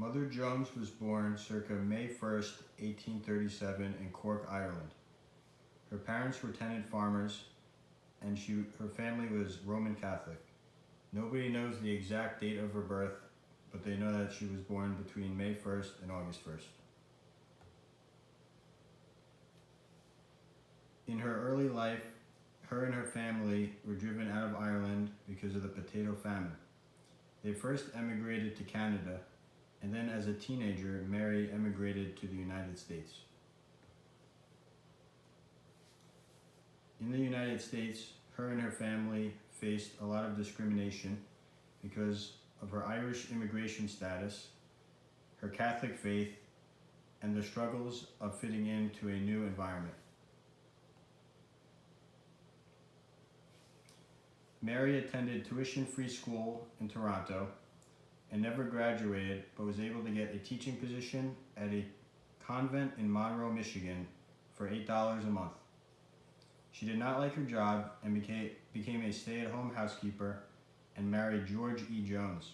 Mother Jones was born circa May 1st, 1837 in Cork, Ireland. Her parents were tenant farmers and her family was Roman Catholic. Nobody knows the exact date of her birth, but they know that she was born between May 1st and August 1st. In her early life, her and her family were driven out of Ireland because of the potato famine. They first emigrated to Canada, and then as a teenager, Mary emigrated to the United States. In the United States, her and her family faced a lot of discrimination because of her Irish immigration status, her Catholic faith, and the struggles of fitting into a new environment. Mary attended tuition-free school in Toronto and never graduated, but was able to get a teaching position at a convent in Monroe, Michigan for $8 a month. She did not like her job and became a stay-at-home housekeeper and married George E. Jones.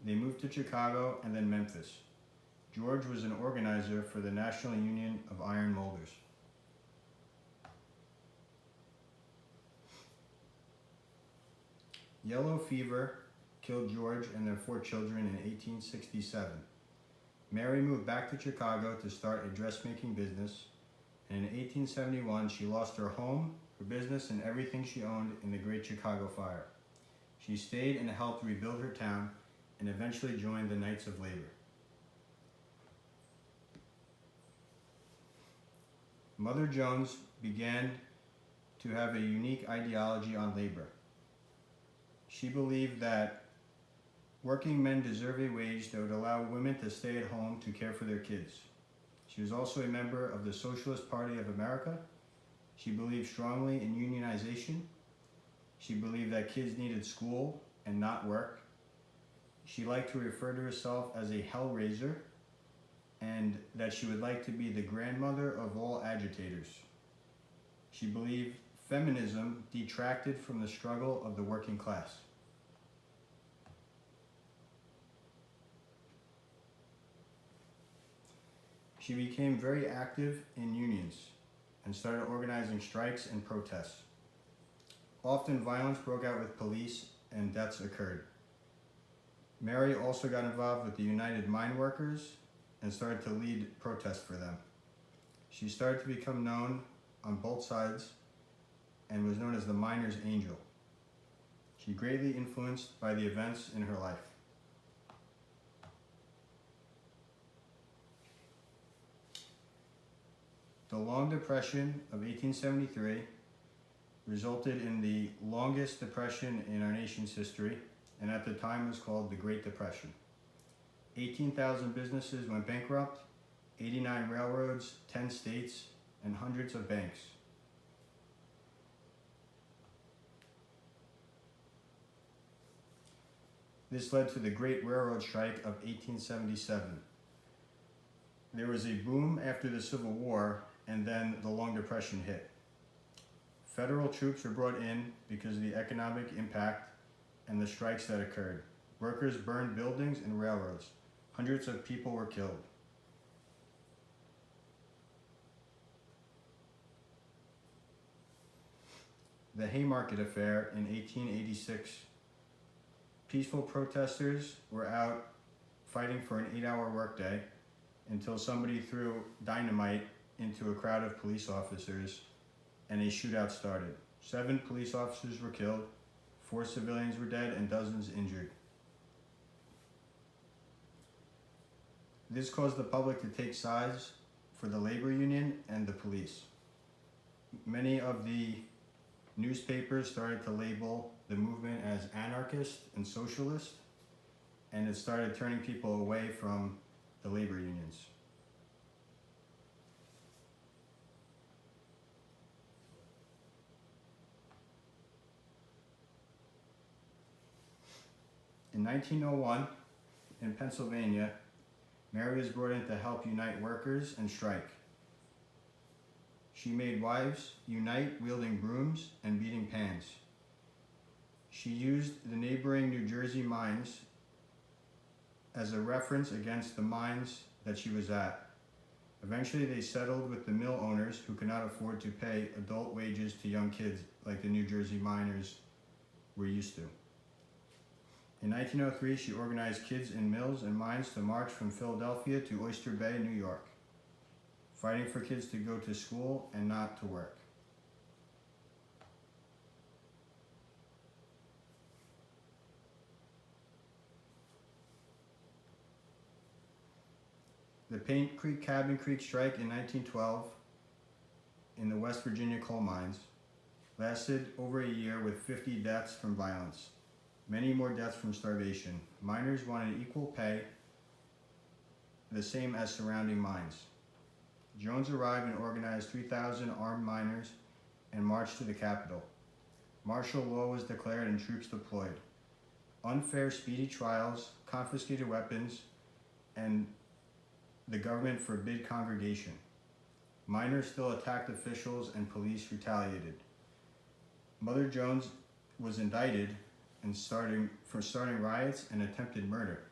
They moved to Chicago and then Memphis. George was an organizer for the National Union of Iron Molders. Yellow fever killed George and their 4 children in 1867. Mary moved back to Chicago to start a dressmaking business, and in 1871 she lost her home, her business, and everything she owned in the Great Chicago Fire. She stayed and helped rebuild her town and eventually joined the Knights of Labor. Mother Jones began to have a unique ideology on labor. She believed that working men deserve a wage that would allow women to stay at home to care for their kids. She was also a member of the Socialist Party of America. She believed strongly in unionization. She believed that kids needed school and not work. She liked to refer to herself as a hellraiser and that she would like to be the grandmother of all agitators. She believed feminism detracted from the struggle of the working class. She became very active in unions and started organizing strikes and protests. Often violence broke out with police and deaths occurred. Mary also got involved with the United Mine Workers and started to lead protests for them. She started to become known on both sides and was known as the Miner's Angel. She greatly influenced by the events in her life. The Long Depression of 1873 resulted in the longest depression in our nation's history, and at the time was called the Great Depression. 18,000 businesses went bankrupt, 89 railroads, 10 states, and hundreds of banks. This led to the Great Railroad Strike of 1877. There was a boom after the Civil War, and then the Long Depression hit. Federal troops were brought in because of the economic impact and the strikes that occurred. Workers burned buildings and railroads. Hundreds of people were killed. The Haymarket Affair in 1886. Peaceful protesters were out fighting for an 8-hour workday until somebody threw dynamite into a crowd of police officers and a shootout started. 7 police officers were killed, 4 civilians were dead, and dozens injured. This caused the public to take sides for the labor union and the police. Many of the newspapers started to label the movement as anarchist and socialist, and it started turning people away from the labor unions. In 1901, in Pennsylvania, Mary was brought in to help unite workers and strike. She made wives unite wielding brooms and beating pans. She used the neighboring New Jersey mines as a reference against the mines that she was at. Eventually, they settled with the mill owners who could not afford to pay adult wages to young kids like the New Jersey miners were used to. In 1903, she organized kids in mills and mines to march from Philadelphia to Oyster Bay, New York, fighting for kids to go to school and not to work. The Paint Creek Cabin Creek strike in 1912 in the West Virginia coal mines lasted over a year with 50 deaths from violence, many more deaths from starvation. Miners wanted equal pay, the same as surrounding mines. Jones arrived and organized 3,000 armed miners and marched to the capital. Martial law was declared and troops deployed. Unfair, speedy trials, confiscated weapons, and the government forbid congregation. Miners still attacked officials and police retaliated. Mother Jones was indicted for starting riots and attempted murder.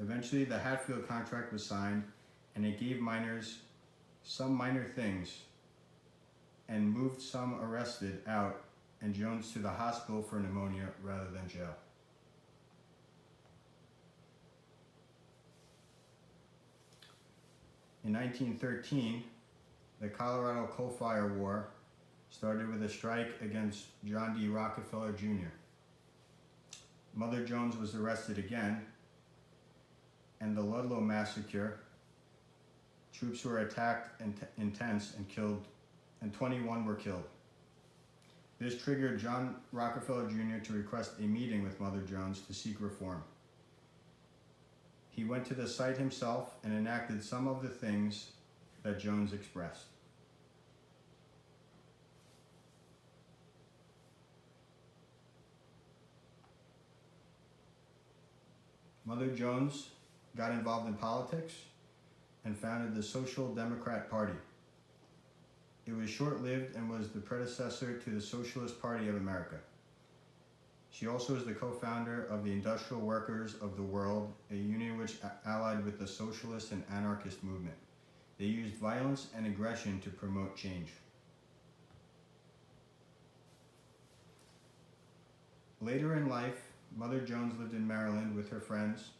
Eventually, the Hatfield contract was signed, and it gave miners some minor things and moved some arrested out and Jones to the hospital for pneumonia rather than jail. In 1913, the Colorado Coal Fire War started with a strike against John D. Rockefeller Jr. Mother Jones was arrested again, and the Ludlow Massacre, troops were attacked in tents and killed, and 21 were killed. This triggered John Rockefeller Jr. to request a meeting with Mother Jones to seek reform. He went to the site himself and enacted some of the things that Jones expressed. Mother Jones got involved in politics and founded the Social Democrat Party. It was short-lived and was the predecessor to the Socialist Party of America. She also is the co-founder of the Industrial Workers of the World, a union which allied with the socialist and anarchist movement. They used violence and aggression to promote change. Later in life, Mother Jones lived in Maryland with her friends,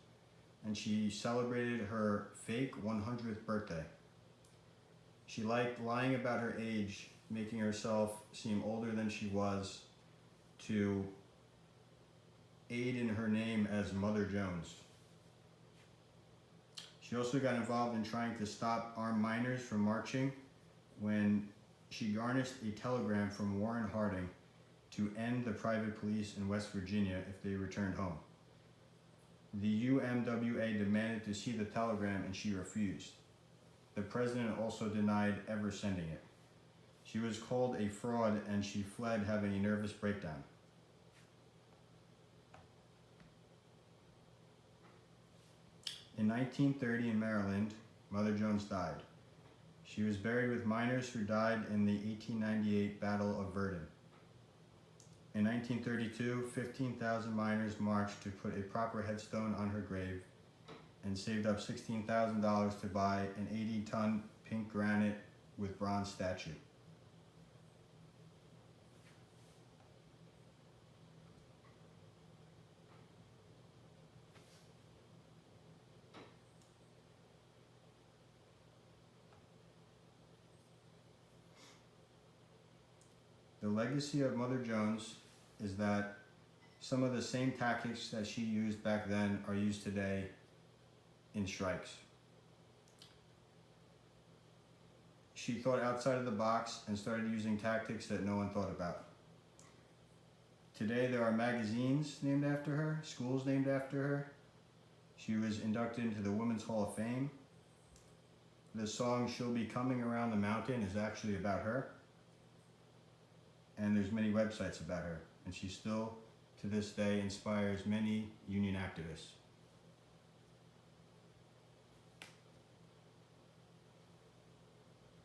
and she celebrated her fake 100th birthday. She liked lying about her age, making herself seem older than she was, to aid in her name as Mother Jones. She also got involved in trying to stop armed miners from marching when she garnished a telegram from Warren Harding to end the private police in West Virginia if they returned home. The UMWA demanded to see the telegram and she refused. The president also denied ever sending it. She was called a fraud and she fled having a nervous breakdown. In 1930 in Maryland, Mother Jones died. She was buried with miners who died in the 1898 Battle of Verdun. In 1932, 15,000 miners marched to put a proper headstone on her grave and saved up $16,000 to buy an 80-ton pink granite with bronze statue. The legacy of Mother Jones is that some of the same tactics that she used back then are used today in strikes. She thought outside of the box and started using tactics that no one thought about. Today there are magazines named after her, schools named after her. She was inducted into the Women's Hall of Fame. The song "She'll Be Coming Around the Mountain" is actually about her. And there's many websites about her, and she still, to this day, inspires many union activists.